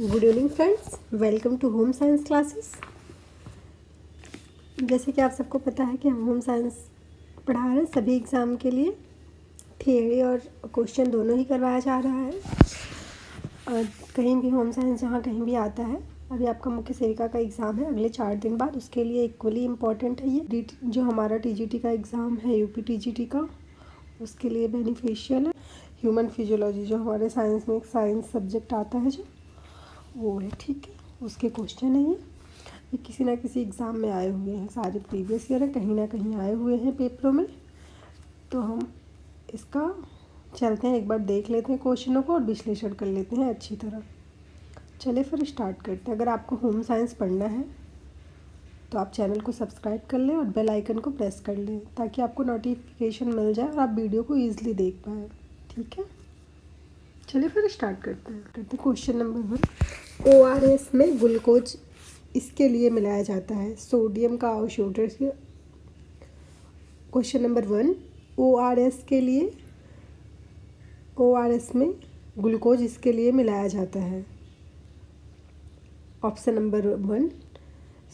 Good evening friends, welcome to home science classes. जैसे कि आप सबको पता है कि हम होम साइंस पढ़ा रहे हैं सभी एग्ज़ाम के लिए। थियरी और क्वेश्चन दोनों ही करवाया जा रहा है। और कहीं भी होम साइंस जहाँ कहीं भी आता है। अभी आपका मुख्य सेविका का एग्ज़ाम है अगले 4 दिन बाद, उसके लिए इक्वली इम्पॉर्टेंट है ये। जो हमारा टीजीटी का एग्ज़ाम है यूपी टीजीटी का, उसके लिए बेनिफिशियल है। ह्यूमन फिजियोलॉजी जो हमारे साइंस में एक साइंस सब्जेक्ट आता है जो वो है, ठीक है। उसके क्वेश्चन है ये किसी ना किसी एग्ज़ाम में आए हुए हैं, सारे प्रीवियस ईयर है, कहीं ना कहीं आए हुए हैं पेपरों में। तो हम इसका चलते हैं, एक बार देख लेते हैं क्वेश्चनों को और विश्लेषण कर लेते हैं अच्छी तरह। चलिए फिर स्टार्ट करते हैं। अगर आपको होम साइंस पढ़ना है तो आप चैनल को सब्सक्राइब कर लें और बेल आइकन को प्रेस कर लें ताकि आपको नोटिफिकेशन मिल जाए और आप वीडियो को ईजिली देख पाएँ, ठीक है। चलिए फिर स्टार्ट करते हैं क्वेश्चन नंबर 1। ORS में ग्लूकोज इसके लिए मिलाया जाता है सोडियम का अवशोषण। क्वेश्चन नंबर 1, ORS में ग्लूकोज इसके लिए मिलाया जाता है। ऑप्शन नंबर 1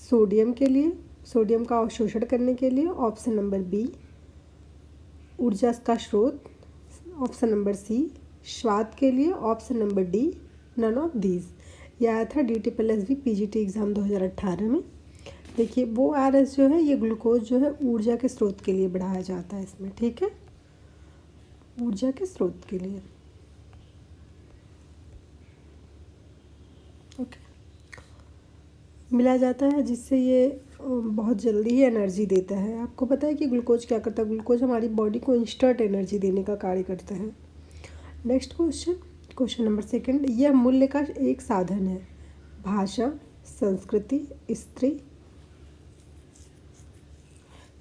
सोडियम के लिए, सोडियम का अवशोषण करने के लिए। ऑप्शन नंबर बी ऊर्जा का स्रोत। ऑप्शन नंबर सी स्वाद के लिए। Option number D none of these. यह आया था DT+B PGT एग्ज़ाम 2018 में। देखिए वो ORS जो है ये ग्लूकोज जो है ऊर्जा के स्रोत के लिए बढ़ाया जाता है इसमें, ठीक है, ऊर्जा के स्रोत के लिए। ओके, मिलाया जाता है जिससे ये बहुत जल्दी ही एनर्जी देता है। आपको पता है कि ग्लूकोज क्या करता है? ग्लूकोज हमारी बॉडी को इंस्टेंट एनर्जी देने का कार्य करता है। नेक्स्ट क्वेश्चन नंबर 2, यह मूल्य का एक साधन है। भाषा, संस्कृति, स्त्री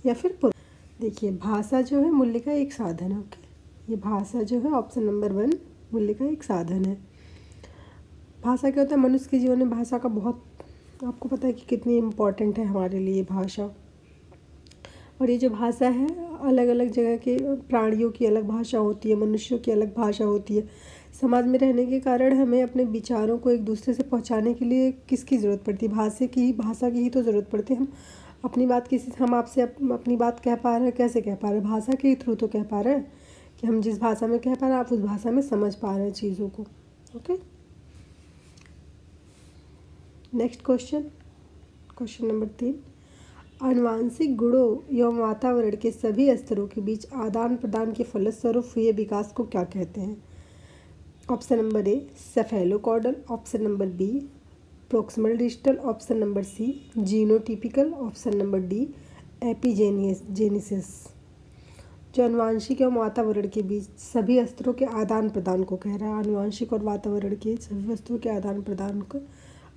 या फिर पुरुष। देखिए भाषा जो है मूल्य का एक साधन है। ओके, ये भाषा जो है ऑप्शन नंबर 1 मूल्य का एक साधन है। भाषा क्या होता है? मनुष्य के जीवन में भाषा का बहुत, आपको पता है कि कितनी इम्पोर्टेंट है हमारे लिए भाषा। और ये जो भाषा है अलग अलग जगह के प्राणियों की अलग भाषा होती है, मनुष्यों की अलग भाषा होती है। समाज में रहने के कारण हमें अपने विचारों को एक दूसरे से पहुंचाने के लिए किसकी ज़रूरत पड़ती है? भाषा की ही तो ज़रूरत पड़ती है। हम अपनी बात हम आपसे अपनी बात कह पा रहे हैं, कैसे कह पा रहे हैं? भाषा के थ्रू तो कह पा रहे हैं कि हम जिस भाषा में कह पा रहे हैं आप उस भाषा में समझ पा रहे हैं चीज़ों को। ओके, नेक्स्ट क्वेश्चन नंबर 3, आनुवांशिक गुणों एवं वातावरण के सभी स्तरों के बीच आदान प्रदान के फलस्वरूप हुए विकास को क्या कहते हैं? Option number A cephalocaudal. Option number B proximal digital. Option number C genotypical. Option number D epigenesis. जो आनुवांशिक एवं वातावरण के बीच सभी स्तरों के आदान प्रदान को कह रहा है। आनुवांशिक और वातावरण के सभी वस्तुओं के आदान प्रदान को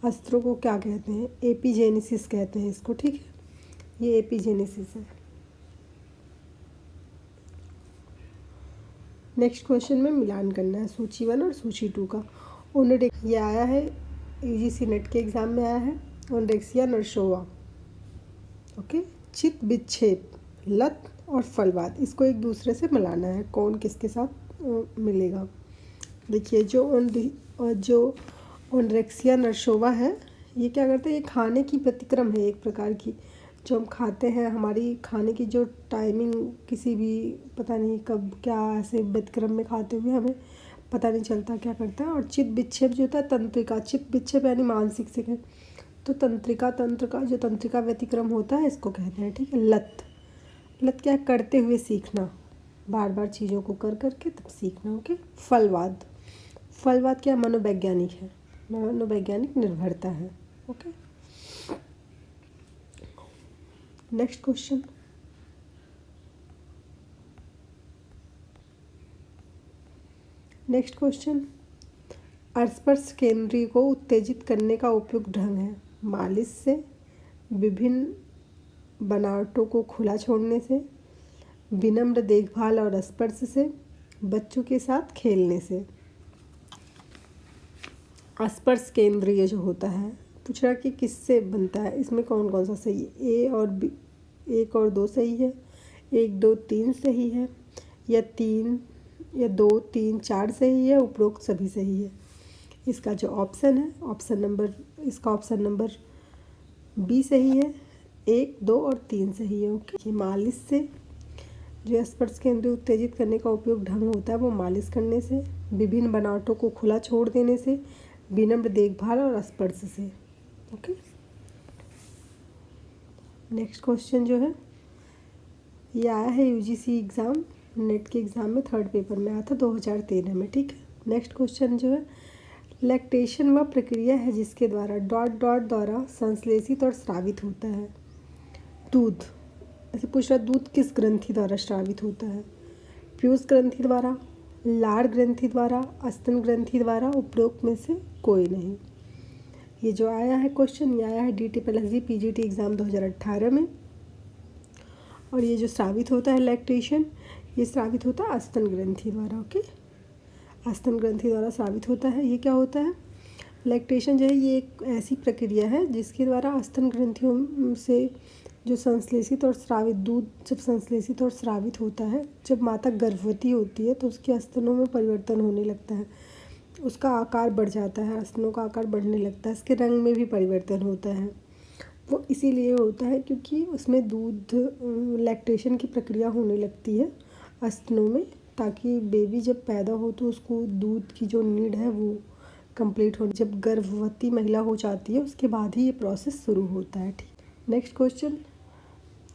अस्त्रों को क्या कहते हैं? एपिजेनेसिस कहते हैं इसको, ठीक है, ये एपिजेनेसिस है। नेक्स्ट क्वेश्चन में मिलान करना है सूची 1 और सूची 2 का। ये आया है UGC नेट के एग्ज़ाम में आया है, ओनोरेक्सिया नर्सोवा। ओके, चित्त विक्षेप, लत और फलवाद, इसको एक दूसरे से मिलाना है, कौन किसके साथ मिलेगा। देखिए जो ओनोरेक्सिया नर्सोवा है ये क्या करता है? ये खाने की व्यतिक्रम है एक प्रकार की। जो हम खाते हैं, हमारी खाने की जो टाइमिंग किसी भी पता नहीं कब क्या ऐसे व्यतिक्रम में खाते हुए हमें पता नहीं चलता क्या करता है। और चित्त विक्षेप जो होता है तंत्रिका, चित्त विक्षेप यानी मानसिक से तो तंत्रिका व्यतिक्रम होता है इसको कहते हैं, ठीक है। लत क्या है? करते हुए सीखना, बार बार चीज़ों को कर करके तब सीखना। ओके, फलवाद क्या है? मनोवैज्ञानिक है, मनोवैज्ञानिक निर्भरता है। ओके, नेक्स्ट क्वेश्चन, स्पर्श केंद्रीय को उत्तेजित करने का उपयुक्त ढंग है। मालिश से, विभिन्न बनावटों को खुला छोड़ने से, विनम्र देखभाल और स्पर्श से, बच्चों के साथ खेलने से। स्पर्श केंद्रीय जो होता है पूछ रहा कि किससे बनता है, इसमें कौन कौन सा सही है? ए और बी, 1 और 2 सही है, 1 2 3 सही है, या 2 3 4 सही है, उपरोक्त सभी सही है। इसका जो ऑप्शन है, इसका ऑप्शन नंबर बी सही है। 1, 2 और 3 सही है। ओके, ये मालिश से, जो स्पर्श केंद्र उत्तेजित करने का उपयोग ढंग होता है वो मालिश करने से, विभिन्न बनावटों को खुला छोड़ देने से, विनम्र देखभाल और स्पर्श से। ओके, नेक्स्ट क्वेश्चन जो है ये आया है यूजीसी एग्ज़ाम, नेट के एग्ज़ाम में 3rd पेपर में आया था 2013 में। ठीक है, नेक्स्ट क्वेश्चन जो है लैक्टेशन वह प्रक्रिया है जिसके द्वारा द्वारा संश्लेषित और स्रावित होता है। दूध, ऐसे पूछ रहा दूध किस ग्रंथि द्वारा स्रावित होता है? पीयूष ग्रंथि द्वारा, लार ग्रंथि द्वारा, स्तन ग्रंथि द्वारा, उपरोक्त में से कोई नहीं। ये जो आया है क्वेश्चन, ये आया है DT+G PGT एग्ज़ाम 2018 में। और ये जो स्रावित होता है लैक्टेशन, ये स्रावित होता है स्तन ग्रंथि द्वारा। ओके, स्तन ग्रंथि द्वारा स्रावित होता है। ये क्या होता है? लैक्टेशन जो है ये एक ऐसी प्रक्रिया है जिसके द्वारा स्तन ग्रंथियों से जो संश्लेषित और स्रावित दूध जब संश्लेषित और स्रावित होता है, जब माता गर्भवती होती है तो उसके स्तनों में परिवर्तन होने लगता है, उसका आकार बढ़ जाता है, स्तनों का आकार बढ़ने लगता है, इसके रंग में भी परिवर्तन होता है। वो इसीलिए होता है क्योंकि उसमें दूध लैक्टेशन की प्रक्रिया होने लगती है स्तनों में, ताकि बेबी जब पैदा हो तो उसको दूध की जो नीड है वो कंप्लीट हो। जब गर्भवती महिला हो जाती है उसके बाद ही ये प्रोसेस शुरू होता है। ठीक, next question,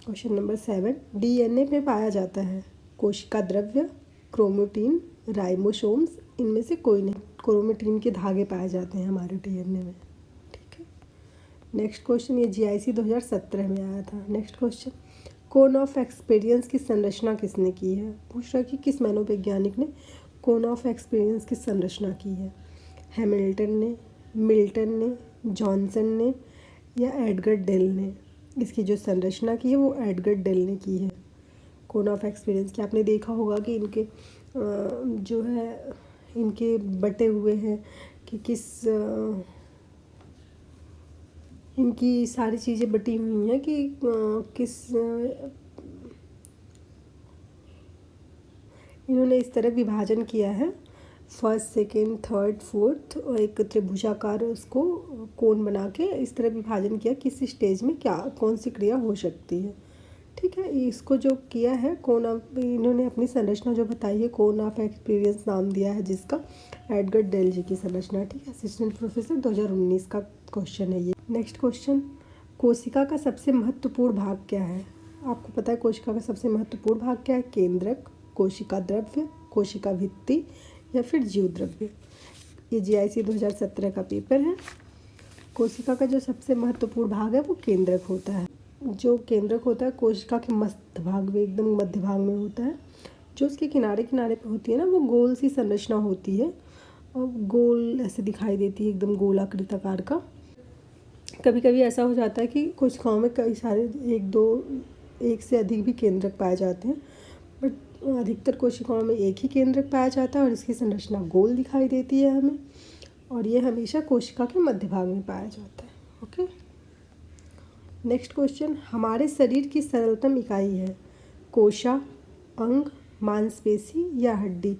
question number 7, DNA में पाया जाता है कोशिका द्रव्य, क्रोमेटिन, राइबोसोम्स, इनमें से कोई नहीं। क्रोमेटिन के धागे पाए जाते हैं हमारे DNA में। ठीक है, नेक्स्ट क्वेश्चन, ये GIC 2017 में आया था। Next question, cone of experience की संरचना किसने की है? पूछ रहा कि किस मनोवैज्ञानिक ने कोन ऑफ एक्सपीरियंस की संरचना की है? हैमिल्टन ने, मिल्टन ने, जॉनसन ने या एडगर डेल ने? इसकी जो संरचना की है वो एडगर डेल ने की है कोन ऑफ एक्सपीरियंस की। आपने देखा होगा कि इनके जो है इनके बटे हुए हैं कि किस इनकी सारी चीज़ें बटी हुई हैं कि किस इन्होंने इस तरह विभाजन किया है, 1st, 2nd, 3rd, 4th और एक त्रिभुजाकार उसको कोण बना के इस तरह विभाजन किया किस स्टेज में क्या कौन सी क्रिया हो सकती है। ठीक है, इसको जो किया है कोन ऑफ, इन्होंने अपनी संरचना जो बताई है कोन ऑफ एक्सपीरियंस नाम दिया है जिसका, एडगर डेल जी की संरचना। ठीक है, असिस्टेंट प्रोफेसर 2019 का क्वेश्चन है ये। नेक्स्ट क्वेश्चन, कोशिका का सबसे महत्वपूर्ण भाग क्या है? आपको पता है कोशिका का सबसे महत्वपूर्ण भाग क्या है? केंद्रक, कोशिका द्रव्य, कोशिका भित्ति या फिर जीव द्रव्य। ये GIC 2017 का पेपर है। कोशिका का जो सबसे महत्वपूर्ण भाग है वो केंद्रक होता है। जो केंद्रक होता है कोशिका के मध्य भाग में, एकदम मध्य भाग में होता है। जो उसके किनारे किनारे पे होती है ना वो गोल सी संरचना होती है और गोल ऐसे दिखाई देती है, एकदम गोलाकृत आकार का। कभी कभी ऐसा हो जाता है कि कोशिकाओं में कई सारे एक से अधिक भी केंद्रक पाए जाते हैं, बट अधिकतर कोशिकाओं में एक ही केंद्रक पाया जाता है और इसकी संरचना गोल दिखाई देती है हमें, और ये हमेशा कोशिका के मध्य भाग में पाया जाता है। ओके, नेक्स्ट क्वेश्चन, हमारे शरीर की सरलतम इकाई है कोशा, अंग, मांसपेशी या हड्डी?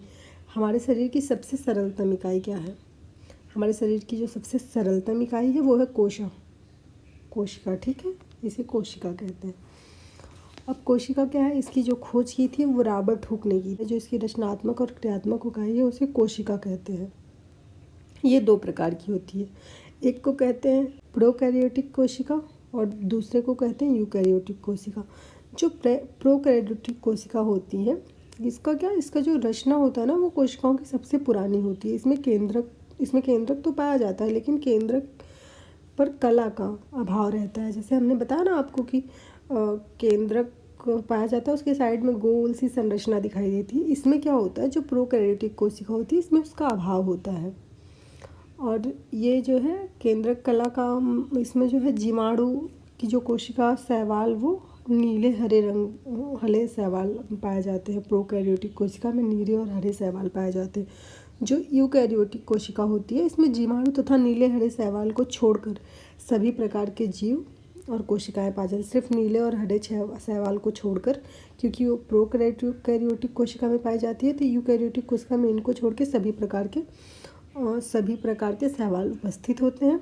हमारे शरीर की सबसे सरलतम इकाई क्या है? हमारे शरीर की जो सबसे सरलतम इकाई है वो है कोशिका। ठीक है, इसे कोशिका कहते हैं। अब कोशिका क्या है, इसकी जो खोज की थी वो रॉबर्ट हुक ने की थी। जो इसकी रचनात्मक और क्रियात्मक इकाई है उसे कोशिका कहते हैं। ये 2 प्रकार की होती है, एक को कहते हैं प्रोकैरियोटिक कोशिका और दूसरे को कहते हैं यूकैरियोटिक कोशिका। जो प्रोकैरियोटिक कोशिका होती है इसका जो रचना होता है ना वो कोशिकाओं की सबसे पुरानी होती है। इसमें केंद्रक तो पाया जाता है लेकिन केंद्रक पर कला का अभाव रहता है। जैसे हमने बताया ना आपको कि केंद्रक पाया जाता है, उसके साइड में गोल सी संरचना दिखाई देती है। इसमें क्या होता है, जो प्रोकैरियोटिक कोशिका होती है इसमें उसका अभाव होता है। और ये जो है केंद्रक कला का, इसमें जो है जीवाणु की जो कोशिका शैवाल वो नीले हरे शैवाल पाए जाते हैं। प्रोकैरियोटिक कोशिका में नीले और हरे शैवाल पाए जाते हैं। जो यूकैरियोटिक कोशिका होती है इसमें जीवाणु तथा नीले हरे शैवाल को छोड़कर सभी प्रकार के जीव और कोशिकाएं पाई जाती हैं। सिर्फ नीले और हरे शैवाल को छोड़कर, क्योंकि वो प्रोकैरियोटिक कोशिका में पाई जाती है, तो यूकैरियोटिक कोशिका में इनको छोड़ के सभी प्रकार के और सभी प्रकार के शैवाल उपस्थित होते हैं।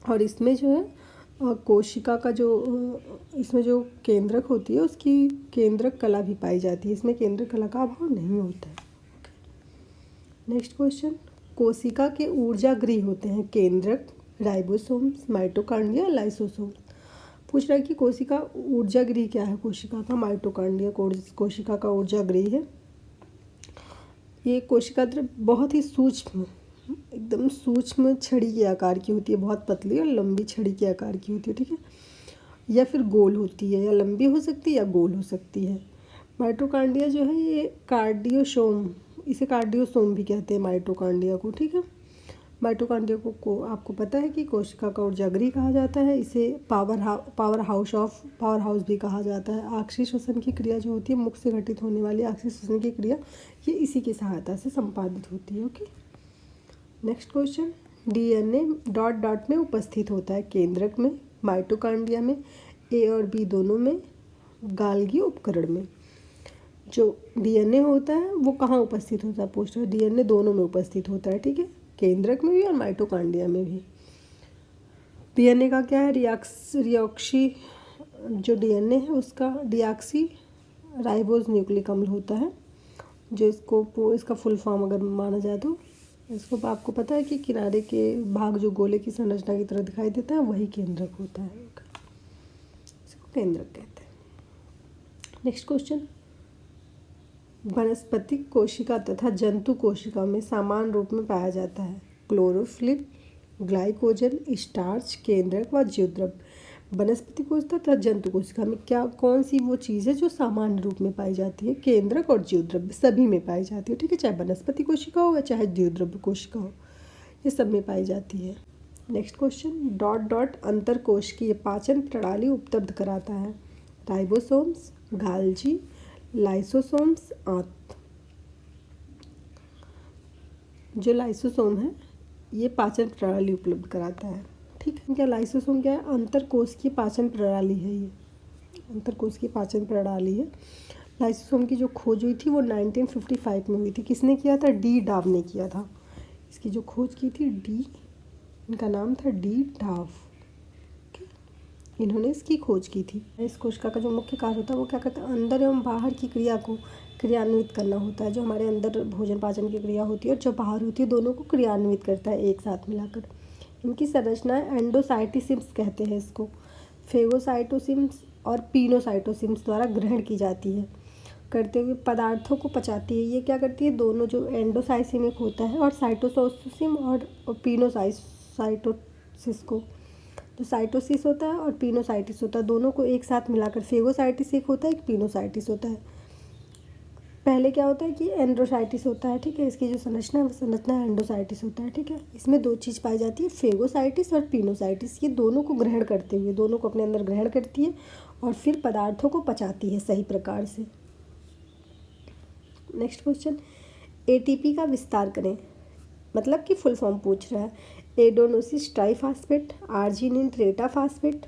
और इसमें जो है कोशिका का जो इसमें जो केंद्रक होती है उसकी केंद्रक कला भी पाई जाती है। इसमें केंद्रक कला का अभाव नहीं होता है। नेक्स्ट क्वेश्चन, कोशिका के ऊर्जा गृह होते हैं केंद्रक, राइबोसोम्स, माइटोकॉन्ड्रिया, लाइसोसोम। पूछ रहा है कि कोशिका ऊर्जा गृह क्या है। कोशिका का माइटोकॉन्ड्रिया कोशिका का ऊर्जा गृह है। ये कोशिका द्रव्य बहुत ही सूक्ष्म, एकदम सूक्ष्म छड़ी के आकार की होती है, बहुत पतली और लंबी छड़ी के आकार की होती है, ठीक है, या फिर गोल होती है, या लंबी हो सकती है या गोल हो सकती है। माइटोकॉन्ड्रिया जो है ये कार्डियोसोम, इसे कार्डियोसोम भी कहते हैं माइटोकॉन्ड्रिया को, ठीक है। माइटोकॉन्ड्रिया को आपको पता है कि कोशिका का ऊर्जा गृह कहा जाता है। इसे पावर हाउस भी कहा जाता है। आक्सीय श्वसन की क्रिया जो होती है, मुख से घटित होने वाली आक्सीय श्वसन की क्रिया, ये इसी की सहायता से संपादित होती है। Okay, next question, DNA dot dot में उपस्थित होता है केंद्रक में, माइटोकॉन्ड्रिया में, ए और बी दोनों में, गाल्गी उपकरण में। जो डीएनए होता है वो कहाँ उपस्थित होता है, पूछ रहा है। डीएनए दोनों में उपस्थित होता है, ठीक है, केंद्रक में भी और माइटोकॉन्ड्रिया में भी। डीएनए का क्या है, रिऑक्सी, जो डीएनए है उसका डिऑक्सी राइबोज न्यूक्लिक अम्ल होता है। जो इसका फुल फॉर्म अगर माना जाए तो इसको आपको पता है कि किनारे के भाग जो गोले की संरचना की तरह दिखाई देता है वही केंद्रक होता है, इसको केंद्रक कहते हैं। नेक्स्ट क्वेश्चन, वनस्पतिक कोशिका तथा जंतु कोशिका में समान रूप में पाया जाता है क्लोरोफिल, ग्लाइकोजन, स्टार्च, केंद्रक व ज्योद्रव्य। वनस्पति कोशिका तथा जंतु कोशिका में कौन सी वो चीज़ है जो सामान्य रूप में पाई जाती है, केंद्रक और ज्योद्रव्य सभी में पाई जाती है, ठीक है, चाहे वनस्पति कोशिका हो या चाहे ज्योद्रव्य कोशिका हो, ये सब में पाई जाती है। नेक्स्ट क्वेश्चन, डॉट डॉट अंतर कोशिकीय पाचन प्रणाली उपलब्ध कराता है राइबोसोम्स, गाल्जी, लाइसोसोम्स, आंत। जो लाइसोसोम है ये पाचन प्रणाली उपलब्ध कराता है, ठीक है। क्या लाइसोसोम क्या है, अंतरकोश की पाचन प्रणाली है, ये अंतरकोश की पाचन प्रणाली है। लाइसोसोम की जो खोज हुई थी वो 1955 में हुई थी। किसने किया था, डी डाव ने किया था। इसकी जो खोज की थी इनका नाम था डी डाव, इन्होंने इसकी खोज की थी। इस कोशिका का जो मुख्य कार्य होता है वो क्या करता है, अंदर एवं बाहर की क्रिया को क्रियान्वित करना होता है। जो हमारे अंदर भोजन पाचन की क्रिया होती है और जो बाहर होती है दोनों को क्रियान्वित करता है एक साथ मिलाकर। इनकी संरचना एंडोसाइटोसिम्स कहते हैं इसको। फेगोसाइटोसिम्स और पिनोसाइटोसिम्स द्वारा ग्रहण की जाती है, करते हुए पदार्थों को पचाती है। ये क्या करती है, दोनों जो एंडोसाइसिमिक होता है और साइटोसोसिम और पिनोसाइटोसिस को, जो साइटोसिस होता है और पिनोसाइटिस होता है, दोनों को एक साथ मिलाकर फेगोसाइटिस एक होता है, एक पिनोसाइटिस होता है। पहले क्या होता है कि एंड्रोसाइटिस होता है, ठीक है, इसकी जो संरचना है वो संरचना एंडोसाइटिस होता है, ठीक है। इसमें दो चीज़ पाई जाती है, फेगोसाइटिस और पिनोसाइटिस। ये दोनों को ग्रहण करते हुए, दोनों को अपने अंदर ग्रहण करती है और फिर पदार्थों को पचाती है सही प्रकार से। नेक्स्ट क्वेश्चन, एटीपी का विस्तार करें, मतलब कि फुल फॉर्म पूछ रहा है। Adenosine triphosphate, arginine tetraphosphate,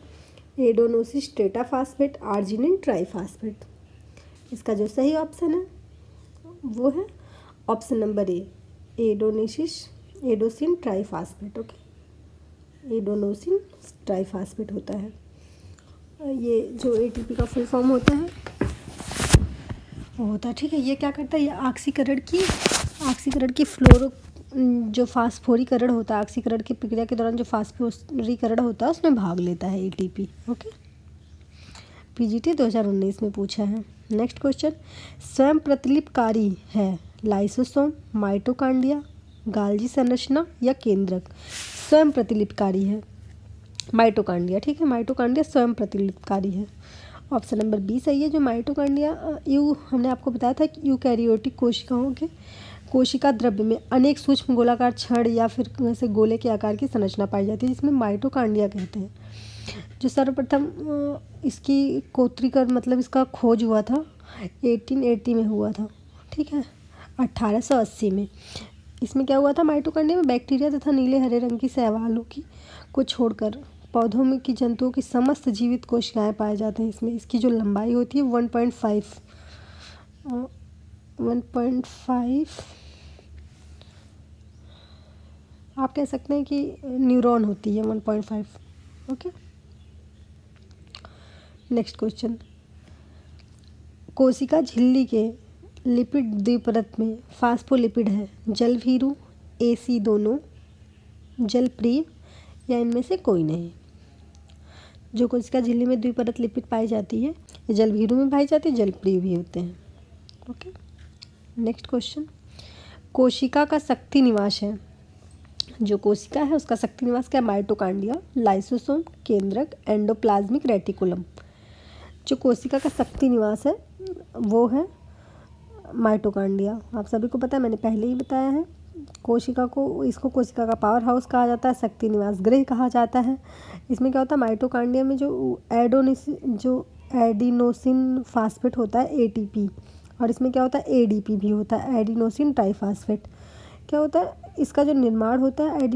adenosine tetraphosphate, arginine triphosphate. इसका जो सही ऑप्शन है वो है option number A, adenosine triphosphate. Okay, adenosine triphosphate होता है। ये जो एटीपी का फुल फॉर्म होता है वो होता है, ठीक है। ये क्या करता है, ये ऑक्सीकरण की जो फास्फोरीकरण होता है, ऑक्सीकरण की प्रक्रिया के दौरान जो फास्फोरीकरण होता है उसमें भाग लेता है एटीपी। ओके, पीजीटी 2019 में पूछा है। नेक्स्ट क्वेश्चन, स्वयं प्रतिलिपकारी है लाइसोसोम, माइटोकॉन्ड्रिया, गाल्जी संरचना या केंद्रक। स्वयं प्रतिलिपकारी है माइटोकॉन्ड्रिया, ठीक है, माइटोकॉन्ड्रिया स्वयं प्रतिलिपकारी है। ऑप्शन नंबर बी सही है। जो माइटोकॉन्ड्रिया हमने आपको बताया था कि यूकैरियोटिक कोशिकाओं के कोशिका द्रव्य में अनेक सूक्ष्म गोलाकार छड़ या फिर वैसे गोले के आकार की संरचना पाई जाती है, जिसमें माइटोकॉन्ड्रिया कहते हैं। जो सर्वप्रथम इसकी कोत्रीकरण मतलब इसका खोज हुआ था 1880 में हुआ था, ठीक है, 1880 में। इसमें क्या हुआ था, माइटोकॉन्ड्रिया में बैक्टीरिया तथा नीले हरे रंग की शैवालों को छोड़कर पौधों में की जंतुओं की समस्त जीवित कोशिकाएं पाए जाते हैं। इसमें इसकी जो लंबाई होती है 1.5 1.5 आप कह सकते हैं कि न्यूरॉन होती है 1.5। ओके, नेक्स्ट क्वेश्चन, कोशिका झिल्ली के लिपिड द्विपरत में फास्फोलिपिड है, जलभीरु, AC दोनों, जलप्रिय या इनमें से कोई नहीं। जो कोशिका झिल्ली में द्विपरत लिपिड पाई जाती है, ये जलभीरु में पाई जाती है, जलप्रिय भी होते हैं। ओके, नेक्स्ट क्वेश्चन, कोशिका का शक्ति निवास है, जो कोशिका है उसका शक्ति निवास क्या, माइटोकांड्रिया, लाइसोसोम, केंद्रक, एंडोप्लाज्मिक रेटिकुलम। जो कोशिका का शक्ति निवास है वो है माइटोकांड्रिया। आप सभी को पता है, मैंने पहले ही बताया है। कोशिका को, इसको कोशिका का पावर हाउस कहा जाता है, शक्ति निवास गृह कहा जाता है। इसमें क्या होता है, माइटोकांड्रिया में जो एडिनोसिन फास्फेट होता है ATP, और इसमें क्या होता है ADP भी होता है, एडिनोसिन ट्राइफास्फेट। क्या होता है, इसका जो निर्माण होता है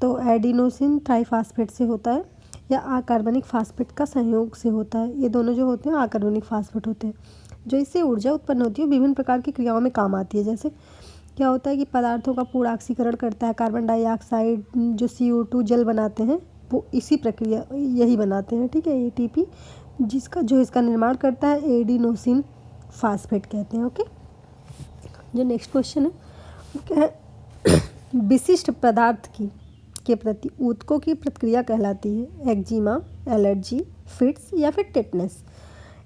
तो एडिनोसिन ट्राइफास्फेट से होता है या अकार्बनिक फास्फेट का संयोग से होता है। ये दोनों जो होते हैं अकार्बनिक फास्फेट होते हैं। जो इससे ऊर्जा उत्पन्न होती है विभिन्न प्रकार की क्रियाओं में काम आती है। जैसे क्या होता है कि पदार्थों का पूर्ण ऑक्सीकरण करता है, कार्बन डाइऑक्साइड, जो CO2 जल बनाते हैं वो इसी प्रक्रिया यही बनाते हैं। ठीक है, ATP जो इसका निर्माण करता है एडिनोसिन फास्फेट कहते हैं। ओके, जो नेक्स्ट क्वेश्चन है वो क्या है, विशिष्ट पदार्थ के प्रति ऊतकों की प्रतिक्रिया कहलाती है, एक्जिमा, एलर्जी, फिट्स या फिर टेटनस।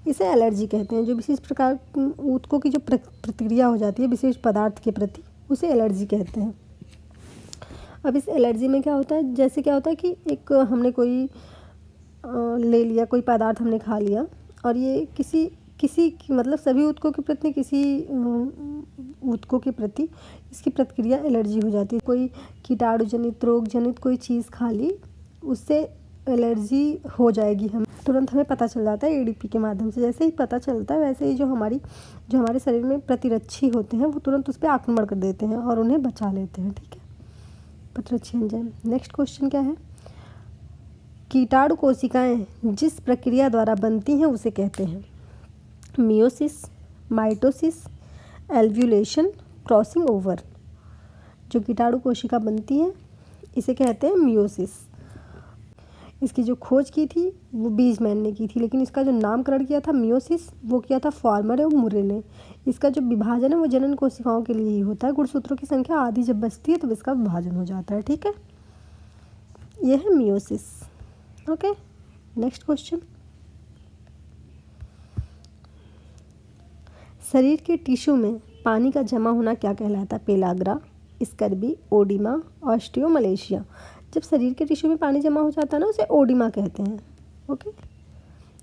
इसे एलर्जी कहते हैं। जो विशिष्ट प्रकार ऊतकों की जो प्रतिक्रिया हो जाती है विशिष्ट पदार्थ के प्रति, उसे एलर्जी कहते हैं। अब इस एलर्जी में क्या होता है, जैसे क्या होता है कि एक हमने कोई ले लिया, कोई पदार्थ हमने खा लिया और ये किसी मतलब सभी ऊतकों के प्रति, किसी ऊतकों के प्रति इसकी प्रतिक्रिया एलर्जी हो जाती है। कोई कीटाणु जनित, रोग जनित कोई चीज़ खा ली, उससे एलर्जी हो जाएगी, हम तुरंत हमें पता चल जाता है ADP के माध्यम से। जैसे ही पता चलता है वैसे ही जो हमारे शरीर में प्रतिरक्षी होते हैं वो तुरंत उस पर आक्रमण कर देते हैं और उन्हें बचा लेते हैं। ठीक है, प्रतिरक्षी एंजाइम। नेक्स्ट क्वेश्चन क्या है, कीटाणु कोशिकाएं जिस प्रक्रिया द्वारा बनती हैं उसे कहते हैं मियोसिस, माइटोसिस, एल्व्यूलेशन, क्रॉसिंग ओवर। जो कीटाणु कोशिका बनती है इसे कहते हैं मियोसिस। इसकी जो खोज की थी वो बीजमैन ने की थी, लेकिन इसका जो नामकरण किया था मियोसिस वो किया था फॉर्मर और मुरे ने। इसका जो विभाजन है वो जनन कोशिकाओं के लिए ही होता है। गुणसूत्रों की संख्या आधी जब बचती है तो इसका विभाजन हो जाता है। ठीक है, यह है मियोसिस। ओके, नेक्स्ट क्वेश्चन, शरीर के टिश्यू में पानी का जमा होना क्या कहलाता है, पेलाग्रा, स्कर्बी, ओडिमा, ऑस्टियोमलेशिया। जब शरीर के टिश्यू में पानी जमा हो जाता है ना उसे ओडिमा कहते हैं। ओके,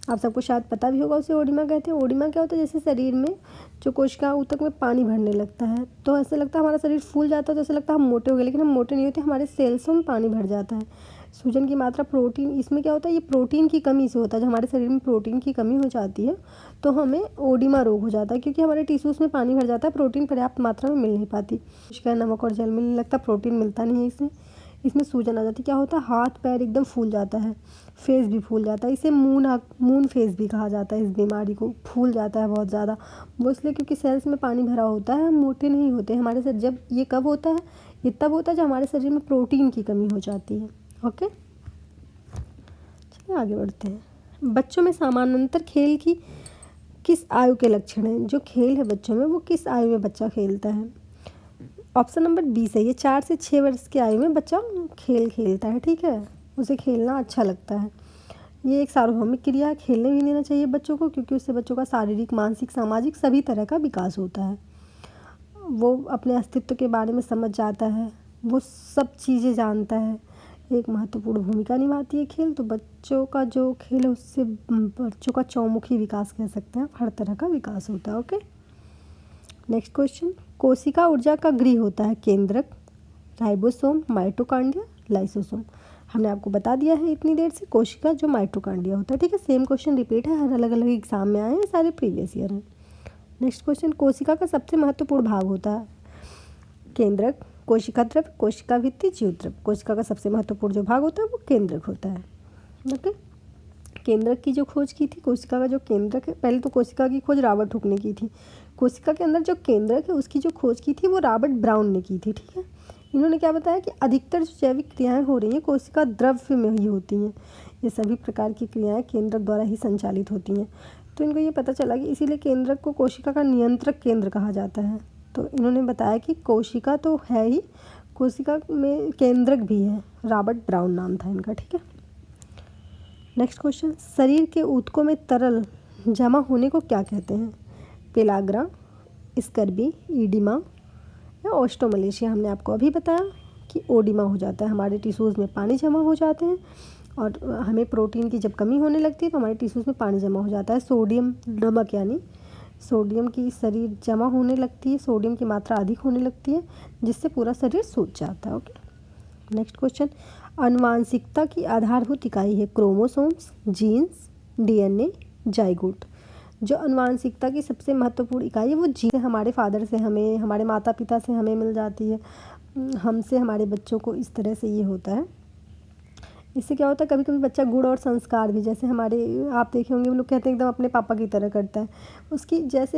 आप सबको शायद पता भी होगा उसे ओडिमा कहते हैं। ओडिमा क्या होता है, जैसे शरीर में जो कोशिका ऊतक में पानी भरने लगता है तो ऐसा लगता है हमारा शरीर फूल जाता है, तो ऐसा लगता है हम मोटे हो गए, लेकिन हम मोटे नहीं होते, हमारे सेल्सों में पानी भर जाता है। सूजन की मात्रा, प्रोटीन, इसमें क्या होता है, ये प्रोटीन की कमी से होता है। जब हमारे शरीर में प्रोटीन की कमी हो जाती है तो हमें ओडिमा रोग हो जाता है, क्योंकि हमारे टिश्यूज़ में पानी भर जाता है, प्रोटीन पर्याप्त मात्रा में मिल नहीं पाती। कोशिका नमक और जल मिलने लगता है, प्रोटीन मिलता नहीं है, इसमें सूजन आ जाती है। क्या होता है, हाथ पैर एकदम फूल जाता है, फेस भी फूल जाता है। इसे मून फेस भी कहा जाता है। इस बीमारी को फूल जाता है बहुत ज़्यादा, वो इसलिए क्योंकि सेल्स में पानी भरा होता है, हम मोटे नहीं होते हमारे साथ। जब ये कब होता है, ये तब होता है जब हमारे शरीर में प्रोटीन की कमी हो जाती है। ओके, चलिए आगे बढ़ते हैं। बच्चों में समानांतर खेल की किस आयु के लक्षण हैं। जो खेल है बच्चों में वो किस आयु में बच्चा खेलता है। ऑप्शन नंबर 20 है, ये 4 से 6 वर्ष की आयु में बच्चा खेल खेलता है। ठीक है, उसे खेलना अच्छा लगता है। ये एक सार्वभौमिक क्रिया है, खेलने भी देना चाहिए बच्चों को, क्योंकि उससे बच्चों का शारीरिक, मानसिक, सामाजिक सभी तरह का विकास होता है। वो अपने अस्तित्व के बारे में समझ जाता है, वो सब चीज़ें जानता है। एक महत्वपूर्ण भूमिका निभाती है खेल। तो बच्चों का जो खेल है उससे बच्चों का चौमुखी विकास कह सकते हैं, हर तरह का विकास होता है। ओके, नेक्स्ट क्वेश्चन, कोशिका ऊर्जा का गृह होता है केंद्रक, राइबोसोम, माइटोकांड्रिया, लाइसोसोम। हमने आपको बता दिया है इतनी देर से कोशिका जो माइटोकांड्रिया होता है। ठीक है, सेम क्वेश्चन रिपीट है, हर अलग अलग एग्जाम में आए हैं, सारे प्रीवियस ईयर हैं। नेक्स्ट क्वेश्चन, कोशिका का सबसे महत्वपूर्ण भाग होता है केंद्रक, कोशिका द्रव्य, कोशिका भित्ति, जीवद्रव्य। कोशिका का सबसे महत्वपूर्ण जो भाग होता है वो केंद्रक होता है। ओके, केंद्रक की जो खोज की थी, कोशिका का जो केंद्रक है, पहले तो कोशिका की खोज रॉबर्ट हुक ने की थी। कोशिका के अंदर जो केंद्रक है उसकी जो खोज की थी वो रॉबर्ट ब्राउन ने की थी। ठीक है, इन्होंने क्या बताया कि अधिकतर जो जैविक क्रियाएं हो रही हैं कोशिका द्रव्य में ही होती हैं। ये सभी प्रकार की क्रियाएं केंद्रक द्वारा ही संचालित होती हैं। तो इनको ये पता चला कि इसीलिए केंद्रक को कोशिका का नियंत्रक केंद्र कहा जाता है। तो इन्होंने बताया कि कोशिका तो है ही, कोशिका में केंद्रक भी है। रॉबर्ट ब्राउन नाम था इनका, ठीक है। नेक्स्ट क्वेश्चन, शरीर के ऊतकों में तरल जमा होने को क्या कहते हैं? पेलाग्रा, स्कर्बी, ईडिमा या ओस्टोमलेशिया। हमने आपको अभी बताया कि ओडिमा हो जाता है, हमारे टिश्यूज़ में पानी जमा हो जाते हैं और हमें प्रोटीन की जब कमी होने लगती है तो हमारे टिश्यूज़ में पानी जमा हो जाता है। सोडियम, नमक यानी सोडियम की शरीर जमा होने लगती है, सोडियम की मात्रा अधिक होने लगती है जिससे पूरा शरीर सूज जाता है। ओके। नेक्स्ट क्वेश्चन, आनुवांशिकता की आधारभूत इकाई है क्रोमोसोम्स, जीन्स, डीएनए, जाइगोट। जो आनुवांशिकता की सबसे महत्वपूर्ण इकाई है वो जीन हमारे फादर से हमें, हमारे माता पिता से हमें मिल जाती है, हमसे हमारे बच्चों को, इस तरह से ये होता है। इससे क्या होता है, कभी कभी बच्चा गुण और संस्कार भी, जैसे हमारे आप देखे होंगे वो लोग कहते हैं एकदम अपने पापा की तरह करता है, उसकी जैसे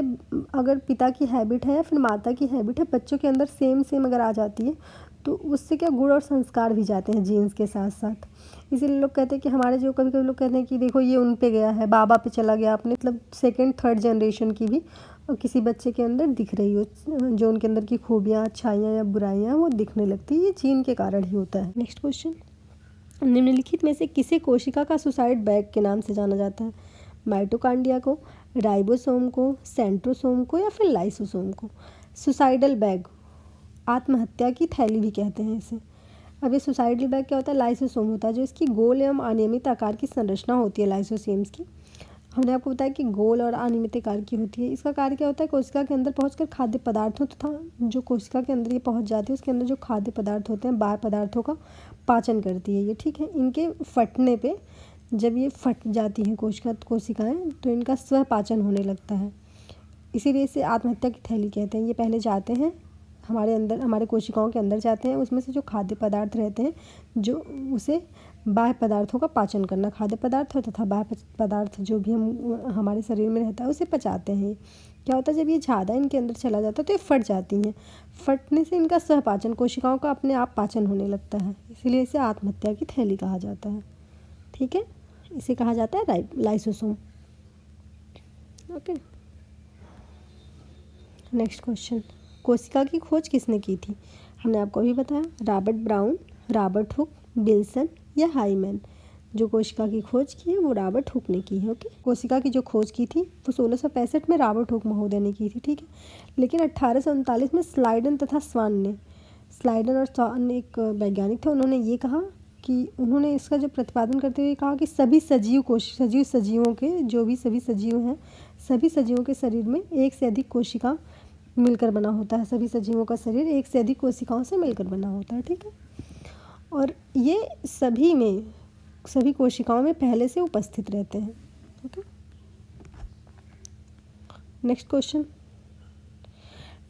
अगर पिता की हैबिट है या फिर माता की हैबिट है बच्चों के अंदर सेम सेम अगर आ जाती है तो उससे क्या गुण और संस्कार भी जाते हैं जीन्स के साथ साथ। इसीलिए लोग कहते हैं कि हमारे जो, कभी कभी लोग कहते हैं कि देखो ये उन पे गया है, बाबा पे चला गया अपने, मतलब सेकेंड थर्ड जनरेशन की भी किसी बच्चे के अंदर दिख रही हो, जो उनके अंदर की खूबियाँ, अच्छाइयाँ या बुराइयाँ वो दिखने लगती है, ये जीन के कारण ही होता है। नेक्स्ट क्वेश्चन, निम्नलिखित में से किसे कोशिका का सुसाइड बैग के नाम से जाना जाता है? माइटोकांड्रिया को, राइबोसोम को, सेंट्रोसोम को या फिर लाइसोसोम को? सुसाइडल बैग, आत्महत्या की थैली भी कहते हैं इसे। अब ये सुसाइडल बैग क्या होता है? लाइसोसोम होता है, जो इसकी गोल एवं अनियमित आकार की संरचना होती है लाइसोसोम्स की। हमने आपको बताया कि गोल और अनियमित आकार की होती है। इसका कार्य क्या होता है? कोशिका के अंदर पहुंचकर खाद्य पदार्थों तथा जो कोशिका के अंदर ये पहुंच जाती है उसके अंदर जो खाद्य पदार्थ होते हैं, बाह्य पदार्थों का पाचन करती है ये, ठीक है। इनके फटने पे, जब ये फट जाती हैं कोशिकाएँ तो इनका स्व पाचन होने लगता है, इसीलिए इसे आत्महत्या की थैली कहते हैं। ये पहले जाते हैं हमारे अंदर, हमारे कोशिकाओं के अंदर जाते हैं, उसमें से जो खाद्य पदार्थ रहते हैं जो उसे बाह्य पदार्थों का पाचन करना, खाद्य पदार्थ तथा बाह्य पदार्थ जो भी हम हमारे शरीर में रहता है उसे पचाते हैं। क्या होता है, जब ये ज़्यादा इनके अंदर चला जाता है तो ये फट जाती हैं, फटने से इनका सहपाचन, कोशिकाओं का अपने आप पाचन होने लगता है, इसीलिए इसे आत्महत्या की थैली कहा जाता है, ठीक है। इसे कहा जाता है लाइसोसोम। ओके। नेक्स्ट क्वेश्चन, कोशिका की खोज किसने की थी? हमने आपको अभी बताया, Robert brown, Robert Hooke, Wilson या हाईमैन। जो कोशिका की खोज की है वो रॉबर्ट हुक ने की है। ओके। कोशिका की जो खोज की थी वो 1665 में रॉबर्ट हुक महोदय ने की थी, ठीक है। लेकिन 1839 में स्लाइडन तथा स्वान ने, स्लाइडन और स्वान एक वैज्ञानिक थे, उन्होंने ये कहा कि उन्होंने इसका जो प्रतिपादन करते हुए कहा कि सभी सजीवों के, जो भी सभी सजीव हैं, सभी सजीवों के शरीर में एक से अधिक कोशिका मिलकर बना होता है। सभी सजीवों का शरीर एक से अधिक कोशिकाओं से मिलकर बना होता है, ठीक है। और ये सभी कोशिकाओं में पहले से उपस्थित रहते हैं। ओके। नेक्स्ट क्वेश्चन,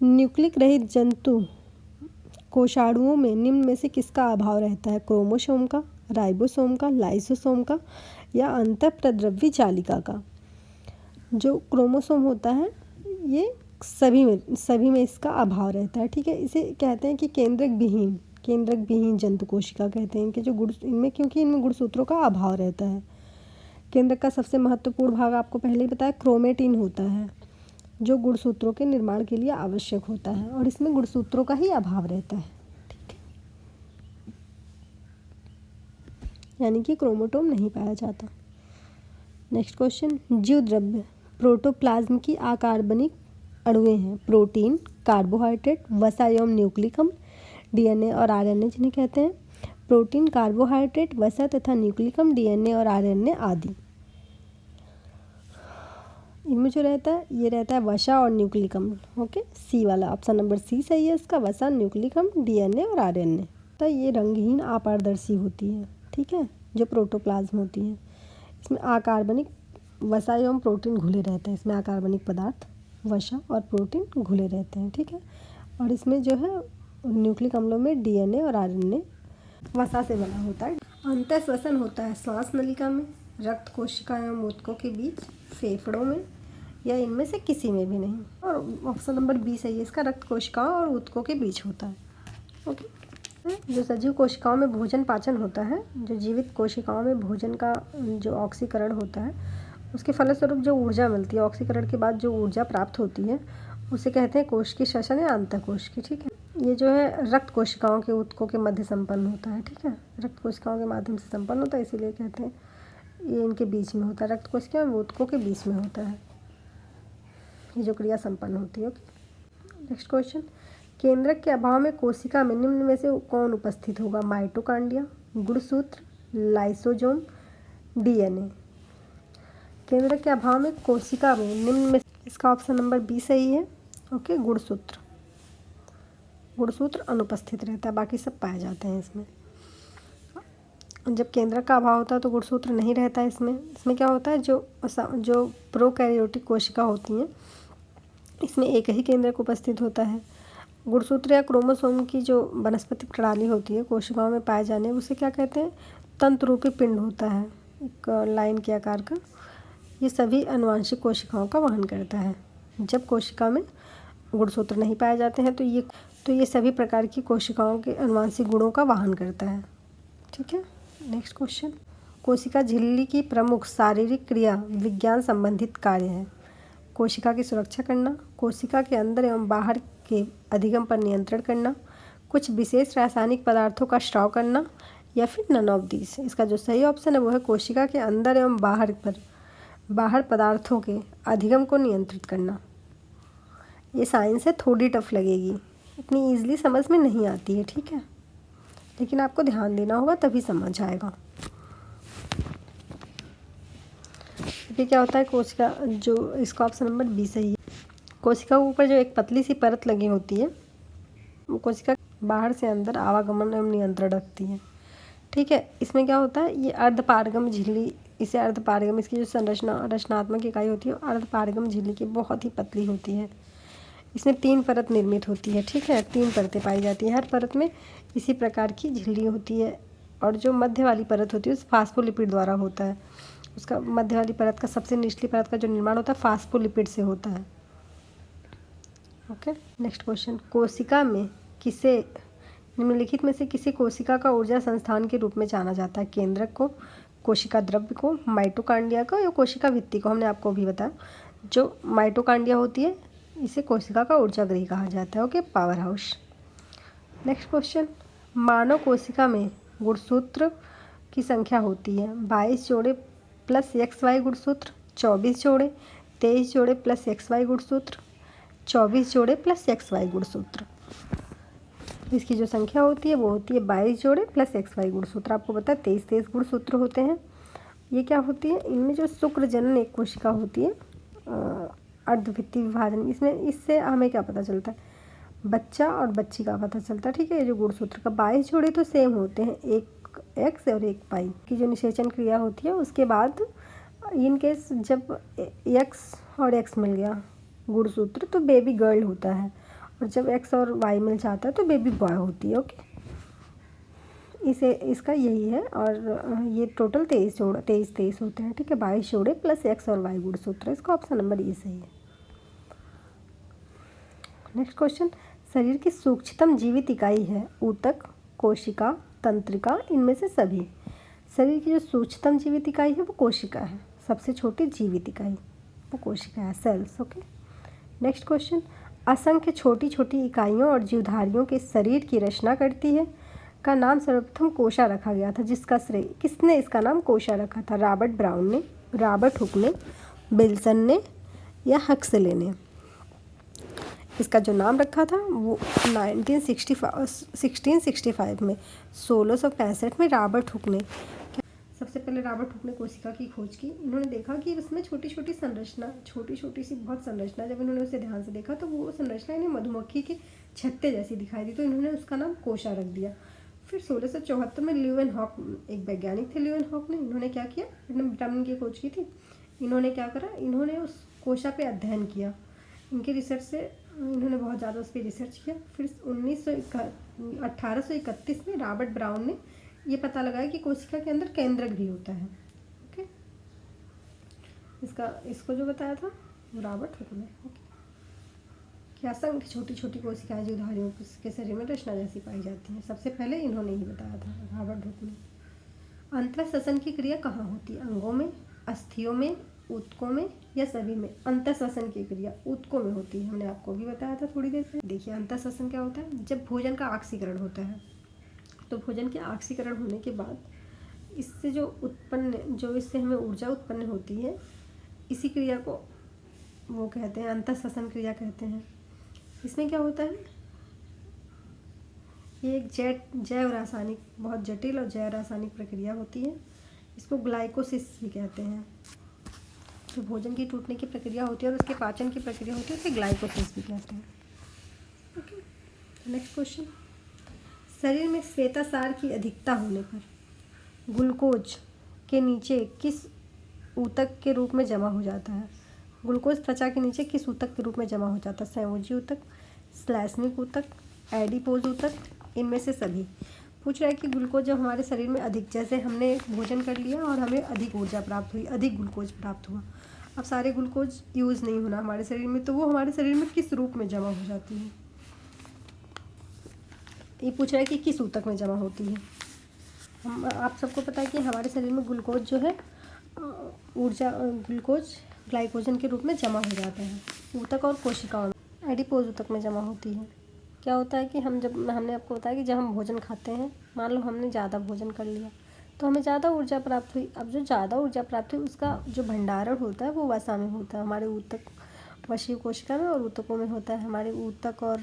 न्यूक्लिक रहित जंतु कोषाणुओं में निम्न में से किसका अभाव रहता है? क्रोमोसोम का, राइबोसोम का, लाइसोसोम का या अंतःप्रद्रव्य जालिका का? जो क्रोमोसोम होता है ये सभी में इसका अभाव रहता है, ठीक है। इसे कहते हैं कि केंद्रक विहीन जंतु कोशिका कहते हैं कि जो इनमें, क्योंकि इनमें गुणसूत्रों का अभाव रहता है। केंद्रक का सबसे महत्वपूर्ण भाग आपको पहले ही बताया, क्रोमेटिन होता है, जो गुणसूत्रों के निर्माण के लिए आवश्यक होता है, और इसमें गुणसूत्रों का ही अभाव रहता है, ठीक है, यानी कि क्रोमोटोम नहीं पाया जाता। नेक्स्ट क्वेश्चन, जीव द्रव्य प्रोटोप्लाज्म की अकार्बनिक अणुएं हैं। प्रोटीन, कार्बोहाइड्रेट, वसा एवं न्यूक्लिक अम्ल, डीएनए और आरएनए जिन्हें कहते हैं। प्रोटीन, कार्बोहाइड्रेट, वसा तथा न्यूक्लिक अम्ल, डीएनए और आरएनए आदि। इनमें जो रहता है ये रहता है वसा और न्यूक्लिक अम्ल। ओके, सी वाला ऑप्शन नंबर सी सही है इसका, वसा, न्यूक्लिक अम्ल, डीएनए और आरएनए। तो ये रंगहीन अपारदर्शी होती है, ठीक है, जो प्रोटोप्लाज्म होती है। इसमें अकार्बनिक वसा एवं प्रोटीन घुले रहते हैं, इसमें अकार्बनिक पदार्थ वसा और प्रोटीन घुले रहते हैं, ठीक है। और इसमें जो है न्यूक्लिक अम्लों में डीएनए और आरएनए वसा से बना होता है। अंतःश्वसन होता है श्वास नलिका में, रक्त कोशिका एवं ऊतकों के बीच, फेफड़ों में या इनमें से किसी में भी नहीं। और ऑप्शन नंबर बी सही है इसका, रक्त कोशिकाओं और ऊतकों के बीच होता है। ओके। है जो सजीव कोशिकाओं में भोजन पाचन होता है, जो जीवित कोशिकाओं में भोजन का जो ऑक्सीकरण होता है, उसके फलस्वरूप जो ऊर्जा मिलती है, ऑक्सीकरण के बाद जो ऊर्जा प्राप्त होती है उसे कहते हैं कोश की श्वसन या अंतःकोश की। ठीक है, ये जो है रक्त कोशिकाओं के ऊतकों के मध्य संपन्न होता है। ठीक है, रक्त कोशिकाओं के माध्यम से संपन्न होता है, इसीलिए कहते हैं ये इनके बीच में होता है, रक्त कोशिका और ऊतकों के बीच में होता है ये जो क्रिया संपन्न होती है। ओके, नेक्स्ट क्वेश्चन, केंद्रक के अभाव में कोशिका में निम्न में से कौन उपस्थित होगा? माइटोकांड्रिया, गुणसूत्र, लाइसोसोम, डीएनए। केंद्रक के अभाव में कोशिका में निम्न में, इसका ऑप्शन नंबर बी सही है। ओके, गुणसूत्र, गुणसूत्र अनुपस्थित रहता है, बाकी सब पाए जाते हैं इसमें। जब केंद्रक का अभाव होता है तो गुणसूत्र नहीं रहता है इसमें। इसमें क्या होता है, जो प्रोकैरियोटिक कोशिका होती हैं इसमें एक ही केंद्रक उपस्थित होता है। गुणसूत्र या क्रोमोसोम की जो वनस्पतिक प्रणाली होती है कोशिकाओं में पाए जाने, उसे क्या कहते हैं? तंतुरूपी पिंड होता है, एक लाइन के आकार का। ये सभी आनुवंशिक कोशिकाओं का वहन करता है। जब कोशिका में गुणसूत्र नहीं पाए जाते हैं तो ये सभी प्रकार की कोशिकाओं के आनुवंशिक गुणों का वहन करता है। ठीक है, नेक्स्ट क्वेश्चन, कोशिका झिल्ली की प्रमुख शारीरिक क्रिया विज्ञान संबंधित कार्य है। कोशिका की सुरक्षा करना, कोशिका के अंदर एवं बाहर के अधिगम पर नियंत्रण करना, कुछ विशेष रासायनिक पदार्थों का स्राव करना, या फिर नन ऑफ दीज। इसका जो सही ऑप्शन है वो है कोशिका के अंदर एवं बाहर पदार्थों के अधिगम को नियंत्रित करना। ये साइंस है, थोड़ी टफ लगेगी, इतनी ईजिली समझ में नहीं आती है। ठीक है, लेकिन आपको ध्यान देना होगा तभी समझ आएगा। ये क्या होता है, कोशिका जो, इसका ऑप्शन नंबर बी सही है। कोशिका के ऊपर जो एक पतली सी परत लगी होती है वो कोशिका बाहर से अंदर आवागमन एवं नियंत्रण रखती है। ठीक है, इसमें क्या होता है, ये अर्धपारगम झिल्ली, इसे अर्धपारगम, इसकी जो रचनात्मक इकाई होती है अर्धपारगम झिल्ली की बहुत ही पतली होती है। इसमें 3 परत निर्मित होती है। ठीक है, 3 परतें पाई जाती हैं, हर परत में इसी प्रकार की झिल्ली होती है। और जो मध्य वाली परत होती है उस फास्फोलिपिड द्वारा होता है। उसका मध्य वाली परत का, सबसे निचली परत का जो निर्माण होता है फास्फोलिपिड से होता है। ओके, नेक्स्ट क्वेश्चन, कोशिका में किसे निम्नलिखित में से किसी कोशिका का ऊर्जा संस्थान के रूप में जाना जाता है? केंद्रक को, कोशिका द्रव्य को, माइटोकांड्रिया को, या कोशिका भित्ति को? हमने आपको अभी बताया जो माइटोकांड्रिया होती है इसे कोशिका का ऊर्जा गृह कहा जाता है। Okay, powerhouse. Next question, मानव कोशिका में गुणसूत्र की संख्या होती है 22 जोड़े प्लस XY गुणसूत्र, 24 जोड़े, 23 जोड़े प्लस XY गुणसूत्र, 24 जोड़े प्लस XY गुणसूत्र। इसकी जो संख्या होती है वो होती है 22 जोड़े प्लस XY गुणसूत्र। आपको पता है 23 गुणसूत्र होते हैं। ये क्या होती है, इनमें जो शुक्र जनन एक कोशिका होती है, अर्धभित्ति विभाजन, इसमें इससे हमें क्या पता चलता है, बच्चा और बच्ची का पता चलता है। ठीक है, ये जो गुणसूत्र का 22 जोड़े तो सेम होते हैं, एक X और एक पाई की जो निषेचन क्रिया होती है उसके बाद इन केस जब X और X मिल गया गुणसूत्र तो बेबी गर्ल होता है, और जब X और Y मिल जाता है तो बेबी बॉय होती है। ओके, इसका यही है। और ये टोटल 23 होते हैं। ठीक है, 22 जोड़े प्लस X और Y गुणसूत्र। इसका ऑप्शन नंबर ए सही है। नेक्स्ट क्वेश्चन, शरीर की सूक्ष्मतम जीवित इकाई है ऊतक, कोशिका, तंत्रिका, इनमें से सभी। शरीर की जो सूक्ष्मतम जीवित इकाई है वो कोशिका है, सबसे छोटी जीवित इकाई वो कोशिका है, सेल्स। ओके, नेक्स्ट क्वेश्चन, असंख्य छोटी छोटी इकाइयों और जीवधारियों के शरीर की रचना करती है का नाम सर्वप्रथम कोशा रखा गया था, जिसका श्रेय, किसने इसका नाम कोशा रखा था? रॉबर्ट ब्राउन ने, रॉबर्ट हुक ने, विल्सन ने, या हक्सले ने? इसका जो नाम रखा था वो 1665 में, 1665 में रॉबर्ट हुक ने, सबसे पहले रॉबर्ट हुक ने कोशिका की खोज की। इन्होंने देखा कि उसमें छोटी छोटी सी बहुत संरचना, जब इन्होंने उसे ध्यान से देखा तो वो संरचना इन्हें मधुमक्खी के छत्ते जैसी दिखाई दी, तो इन्होंने उसका नाम कोशा रख दिया। फिर 1674 में ल्यूवेनहॉक, एक वैज्ञानिक थे ल्यूवेनहॉक ने, इन्होंने क्या किया, इन्होंने विटामिन की खोज की थी। इन्होंने क्या करा, इन्होंने उस कोशा पे अध्ययन किया। इनके रिसर्च से इन्होंने बहुत ज़्यादा उस पर रिसर्च किया। फिर 1831 में रॉबर्ट ब्राउन ने ये पता लगाया कि कोशिका के अंदर केंद्रक भी होता है। ओके, इसको जो बताया था वो रॉबर्ट हुक ने। ओके, कि असंख्य छोटी छोटी कोशिकाएं जो धारियों के शरीर में रचना जैसी पाई जाती हैं। सबसे पहले इन्होंने ही बताया था, रॉबर्ट हुक ने। अंतःश्वसन की क्रिया कहाँ होती है? अंगों में, अस्थियों में, ऊतकों में या सभी में? अंतःश्वसन की क्रिया ऊतकों में होती है, हमने आपको भी बताया था थोड़ी देर पहले। देखिए अंतःश्वसन क्या होता है? जब भोजन का ऑक्सीकरण होता है, तो भोजन के ऑक्सीकरण होने के बाद इससे जो इससे हमें ऊर्जा उत्पन्न होती है, इसी क्रिया को वो कहते हैं अंतःश्वसन क्रिया कहते हैं। इसमें क्या होता है? ये एक जैव रासायनिक, बहुत जटिल और जैव रासायनिक प्रक्रिया होती है। इसको ग्लाइकोसिस भी कहते हैं। जो भोजन की टूटने की प्रक्रिया होती है और उसके पाचन की प्रक्रिया होती है, उसे ग्लाइकोसिस भी कहते हैं। Okay, next question. शरीर में श्वेतासार की अधिकता होने पर ग्लूकोज के नीचे किस ऊतक के रूप में जमा हो जाता है? ग्लूकोज त्वचा के नीचे किस ऊतक के रूप में जमा हो जाता है? संयोजी ऊतक, श्लैष्मिक ऊतक, एडिपोज ऊतक, इनमें से सभी। पूछ रहा है कि ग्लूकोज जब हमारे शरीर में अधिक, जैसे हमने भोजन कर लिया और हमें अधिक ऊर्जा प्राप्त हुई, अधिक ग्लूकोज प्राप्त हुआ, अब सारे ग्लूकोज यूज़ नहीं होना हमारे शरीर में, तो वो हमारे शरीर में किस रूप में जमा हो जाती है? ये पूछ रहा है कि किस ऊतक में जमा होती है। आप सबको पता है कि हमारे शरीर में ग्लूकोज जो है ग्लूकोज ग्लाइकोजन के रूप में जमा हो जाता है ऊतक और कोशिकाओं में। एडिपोज ऊतक में जमा होती है। क्या होता है कि हमने आपको बताया कि जब हम भोजन खाते हैं, मान लो हमने ज़्यादा भोजन कर लिया तो हमें ज़्यादा ऊर्जा प्राप्त हुई। अब जो ज़्यादा ऊर्जा प्राप्त हुई उसका जो भंडारण होता है वो वसा में होता है, हमारे ऊतक, वशीय कोशिका में और ऊतकों में होता है। हमारे ऊतक, और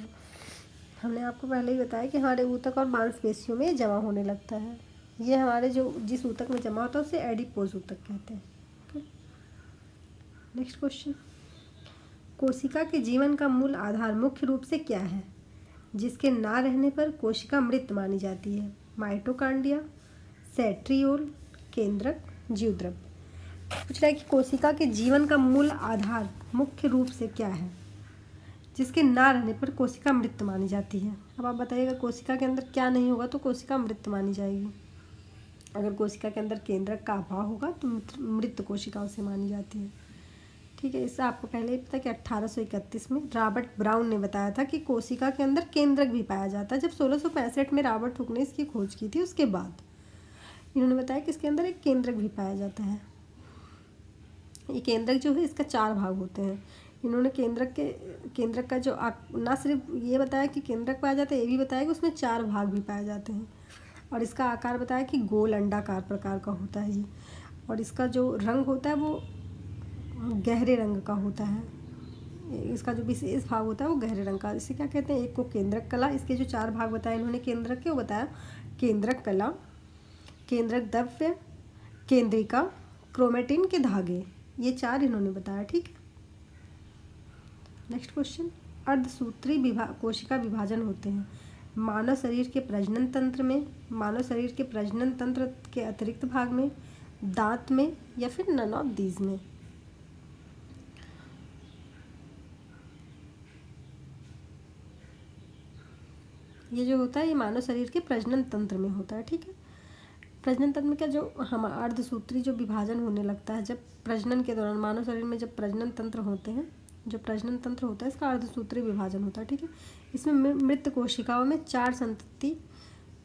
हमने आपको पहले ही बताया कि हमारे ऊतक और मांसपेशियों में जमा होने लगता है। ये हमारे जिस ऊतक में जमा होता है उसे एडिपोज ऊतक कहते हैं। Next question. कोशिका के जीवन का मूल आधार मुख्य रूप से क्या है, जिसके ना रहने पर कोशिका मृत मानी जाती है? माइटोकांड्रिया, सेंट्रियोल, केंद्रक, जीवद्रव्य। पूछ रहा है कि कोशिका के जीवन का मूल आधार मुख्य रूप से क्या है, जिसके ना रहने पर कोशिका मृत मानी जाती है? अब आप बताइएगा कोशिका के अंदर क्या नहीं होगा तो कोशिका मृत मानी जाएगी? अगर कोशिका के अंदर केंद्रक का अभाव होगा तो मृत कोशिकाओं से मानी जाती है। ठीक है, इससे आपको पहले ही पता कि 1831 में रॉबर्ट ब्राउन ने बताया था कि कोशिका के अंदर केंद्रक भी पाया जाता है। जब 1665 में रॉबर्ट हुक ने इसकी खोज की थी, उसके बाद इन्होंने बताया कि इसके अंदर एक केंद्रक भी पाया जाता है। ये केंद्रक जो है इसका 4 भाग होते हैं। इन्होंने केंद्रक का जो ना सिर्फ ये बताया कि केंद्रक पाया जाता है, ये भी बताया कि उसमें 4 भाग भी पाए जाते हैं। और इसका आकार बताया कि गोल अंडाकार प्रकार का होता है ये, और इसका जो रंग होता है वो गहरे रंग का होता है। इसका जो विशेष भाग होता है वो गहरे रंग का। इसे क्या कहते हैं? एक को केंद्रक कला। इसके जो 4 भाग बताए इन्होंने केंद्रक के, वो बताया केंद्रक कला, केंद्रक द्रव्य, केंद्रिका, क्रोमेटिन के धागे, ये 4 इन्होंने बताया। ठीक है, नेक्स्ट क्वेश्चन। अर्धसूत्री कोशिका विभाजन होते हैं मानव शरीर के प्रजनन तंत्र में, मानव शरीर के प्रजनन तंत्र के अतिरिक्त भाग में, दांत में, या फिर नन ऑफ दीज में? ये जो होता है ये मानव शरीर के प्रजनन तंत्र में होता है। ठीक है, प्रजनन तंत्र में क्या, जो हम अर्धसूत्री जो विभाजन होने लगता है जब प्रजनन के दौरान, मानव शरीर में जब प्रजनन तंत्र होते हैं, जो प्रजनन तंत्र होता है इसका अर्धसूत्री विभाजन होता है। ठीक है, इसमें मृत कोशिकाओं में 4 संतति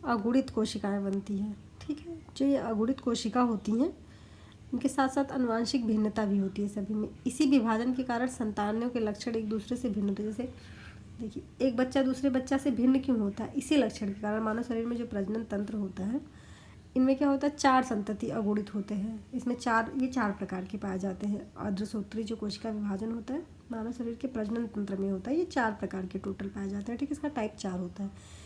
अगुणित कोशिकाएं बनती हैं। ठीक है, जो ये अगुणित कोशिका होती हैं इनके साथ साथ आनुवांशिक भिन्नता भी होती है सभी में। इसी विभाजन के कारण संतानों के लक्षण एक दूसरे से भिन्न होते हैं। जैसे देखिए, एक बच्चा दूसरे बच्चा से भिन्न क्यों होता है? इसी लक्षण के कारण मानव शरीर में जो प्रजनन तंत्र होता है इनमें क्या होता है, 4 संतति अगुणित होते हैं। इसमें 4 प्रकार के पाए जाते हैं। अर्धसूत्री जो कोशिका विभाजन होता है मानव शरीर के प्रजनन तंत्र में होता है, ये 4 प्रकार के टोटल पाए जाते हैं। ठीक है, इसका टाइप 4 होता है।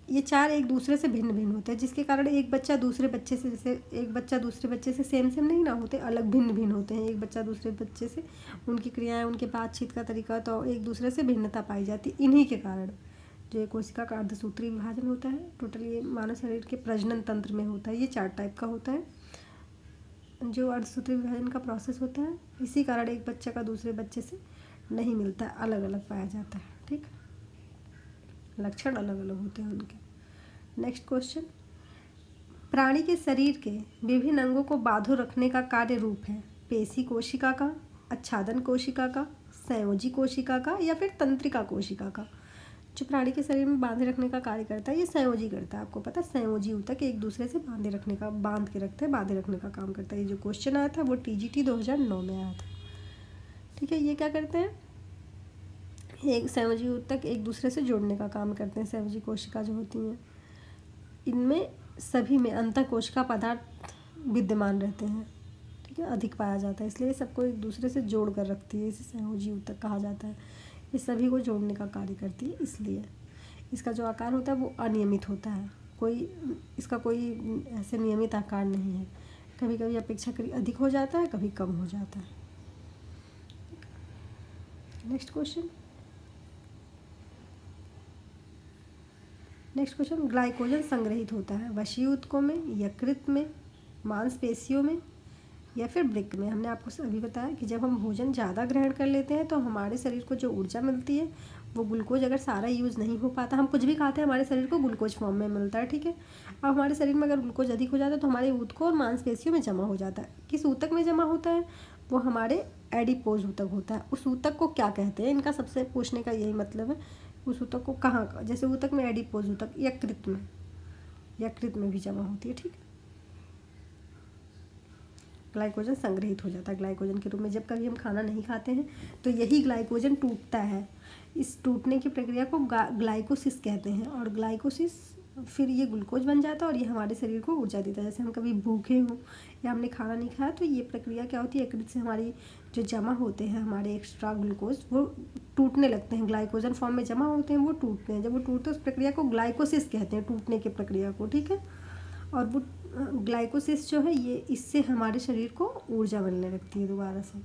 ये 4 एक दूसरे से भिन्न भिन्न होते हैं, जिसके कारण एक बच्चा दूसरे बच्चे से, जैसे एक बच्चा दूसरे बच्चे से सेम नहीं ना होते, अलग भिन्न भिन्न होते हैं। एक बच्चा दूसरे बच्चे से, उनकी क्रियाएं, उनके बातचीत का तरीका, तो एक दूसरे से भिन्नता पाई जाती है। इन्हीं के कारण जो ये कोशिका का अर्धसूत्री विभाजन होता है, टोटल ये मानव शरीर के प्रजनन तंत्र में होता है। ये 4 टाइप का होता है जो अर्धसूत्री विभाजन का प्रोसेस होता है। इसी कारण एक बच्चा का दूसरे बच्चे से नहीं मिलता, अलग अलग पाया जाता है। ठीक, लक्षण अलग अलग होते हैं उनके। Next question. प्राणी के शरीर के विभिन्न अंगों को बांधो रखने का कार्य रूप है पेशी कोशिका का, आच्छादन कोशिका का, संयोजी कोशिका का या फिर तंत्रिका कोशिका का। जो प्राणी के शरीर में बांधे रखने का कार्य करता है ये संयोजी करता है। आपको पता है संयोजी ऊतक एक दूसरे से बांधे रखने का काम करता है। ये जो क्वेश्चन आया था वो TGT 2009 में आया था। ठीक है, ये क्या करते हैं, एक संयोजी ऊतक एक दूसरे से जोड़ने का काम करते हैं। संयोजी कोशिका जो होती हैं इनमें सभी में अंतःकोशिका पदार्थ विद्यमान रहते हैं। ठीक है, अधिक पाया जाता है, इसलिए सबको एक दूसरे से जोड़ कर रखती है, इसे संयोजी ऊतक कहा जाता है। ये सभी को जोड़ने का कार्य करती है, इसलिए इसका जो आकार होता है वो अनियमित होता है। इसका कोई ऐसे नियमित आकार नहीं है, कभी कभी अपेक्षाकृत अधिक हो जाता है, कभी कम हो जाता है। नेक्स्ट क्वेश्चन, ग्लाइकोजन संग्रहित होता है वशिय ऊतकों में, यकृत में, मांसपेशियों में या फिर वृक्क में। हमने आपको अभी बताया कि जब हम भोजन ज़्यादा ग्रहण कर लेते हैं तो हमारे शरीर को जो ऊर्जा मिलती है वो ग्लूकोज अगर सारा यूज़ नहीं हो पाता, हम कुछ भी खाते हैं हमारे शरीर को ग्लूकोज फॉर्म में मिलता है। ठीक है, अब हमारे शरीर में अगर ग्लूकोज अधिक हो जाता है तो हमारे ऊतकों और मांसपेशियों में जमा हो जाता है। किस ऊतक में जमा होता है, वो हमारे एडिपोज ऊतक होता है। उस ऊतक को क्या कहते हैं, इनका सबसे पूछने का यही मतलब है। उस ऊतक को कहाँ, जैसे ऊतक में एडिपोज ऊतक यकृत में भी जमा होती है। ठीक है, ग्लाइकोजन संग्रहित हो जाता है ग्लाइकोजन के रूप में। जब कभी हम खाना नहीं खाते हैं तो यही ग्लाइकोजन टूटता है। इस टूटने की प्रक्रिया को ग्लाइकोसिस कहते हैं, और ग्लाइकोसिस फिर ये ग्लूकोज बन जाता है और ये हमारे शरीर को ऊर्जा देता है। जैसे हम कभी भूखे हों या हमने खाना नहीं खाया तो ये प्रक्रिया क्या होती है, यकृत से हमारी जो जमा होते हैं हमारे एक्स्ट्रा ग्लूकोज वो टूटने लगते हैं, ग्लाइकोजन फॉर्म में जमा होते हैं, वो टूटते हैं। जब वो टूटते हैं उस प्रक्रिया को ग्लाइकोसिस कहते हैं, टूटने की प्रक्रिया को। ठीक है, और वो ग्लाइकोसिस जो है ये इससे हमारे शरीर को ऊर्जा मिलने लगती है दोबारा से।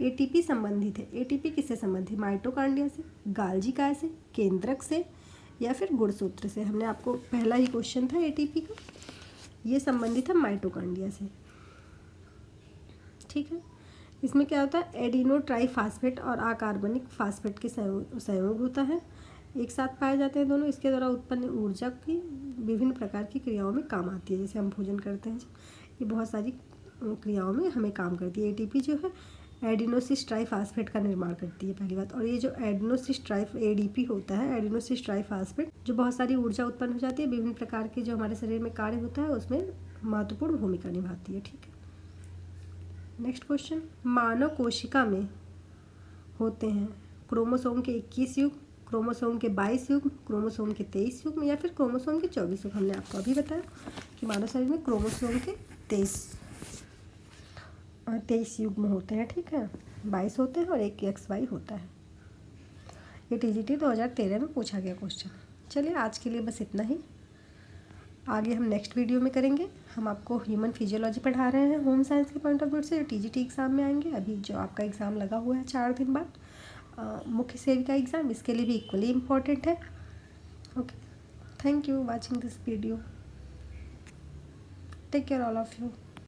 ATP संबंधित है। ATP किससे संबंधित, माइटोकांड्रिया से, गाल्जी काय से, केंद्रक से या फिर गुणसूत्र से। हमने आपको पहला ही क्वेश्चन था ATP का, ये संबंधित है माइटोकांड्रिया से। ठीक है, इसमें क्या होता है, एडिनो ट्राईफास्फेट और अकार्बनिक फास्फेट के संयोग होता है, एक साथ पाए जाते हैं दोनों। इसके द्वारा उत्पन्न ऊर्जा की विभिन्न प्रकार की क्रियाओं में काम आती है। जैसे हम भोजन करते हैं, ये बहुत सारी क्रियाओं में हमें काम करती है। ATP जो है एडिनोसिस ट्राईफास्फेट का निर्माण करती है, पहली बात। और ये जो ADP होता है, एडिनोसिस ट्राईफास्फेट, जो बहुत सारी ऊर्जा उत्पन्न हो जाती है, विभिन्न प्रकार के जो हमारे शरीर में कार्य होता है उसमें महत्वपूर्ण भूमिका निभाती है। ठीक है, नेक्स्ट क्वेश्चन, मानव कोशिका में होते हैं क्रोमोसोम के 21 युग्म, क्रोमोसोम के 22 युग्म, क्रोमोसोम के 23 युग्म या फिर क्रोमोसोम के 24 युग्म। हमने आपको अभी बताया कि मानव शरीर में क्रोमोसोम के 23 युग्म होते हैं। ठीक है, 22 होते हैं और एक XY होता है। ये TGT 2013 में पूछा गया क्वेश्चन। चलिए आज के लिए बस इतना ही, आगे हम नेक्स्ट वीडियो में करेंगे। हम आपको ह्यूमन फिजियोलॉजी पढ़ा रहे हैं होम साइंस के पॉइंट ऑफ व्यू से, जो TGT एग्ज़ाम में आएंगे। अभी जो आपका एग्ज़ाम लगा हुआ है 4 दिन बाद, मुख्य सेविका एग्ज़ाम, इसके लिए भी इक्वली इम्पॉर्टेंट है। Okay, thank you watching this video, take care all of you.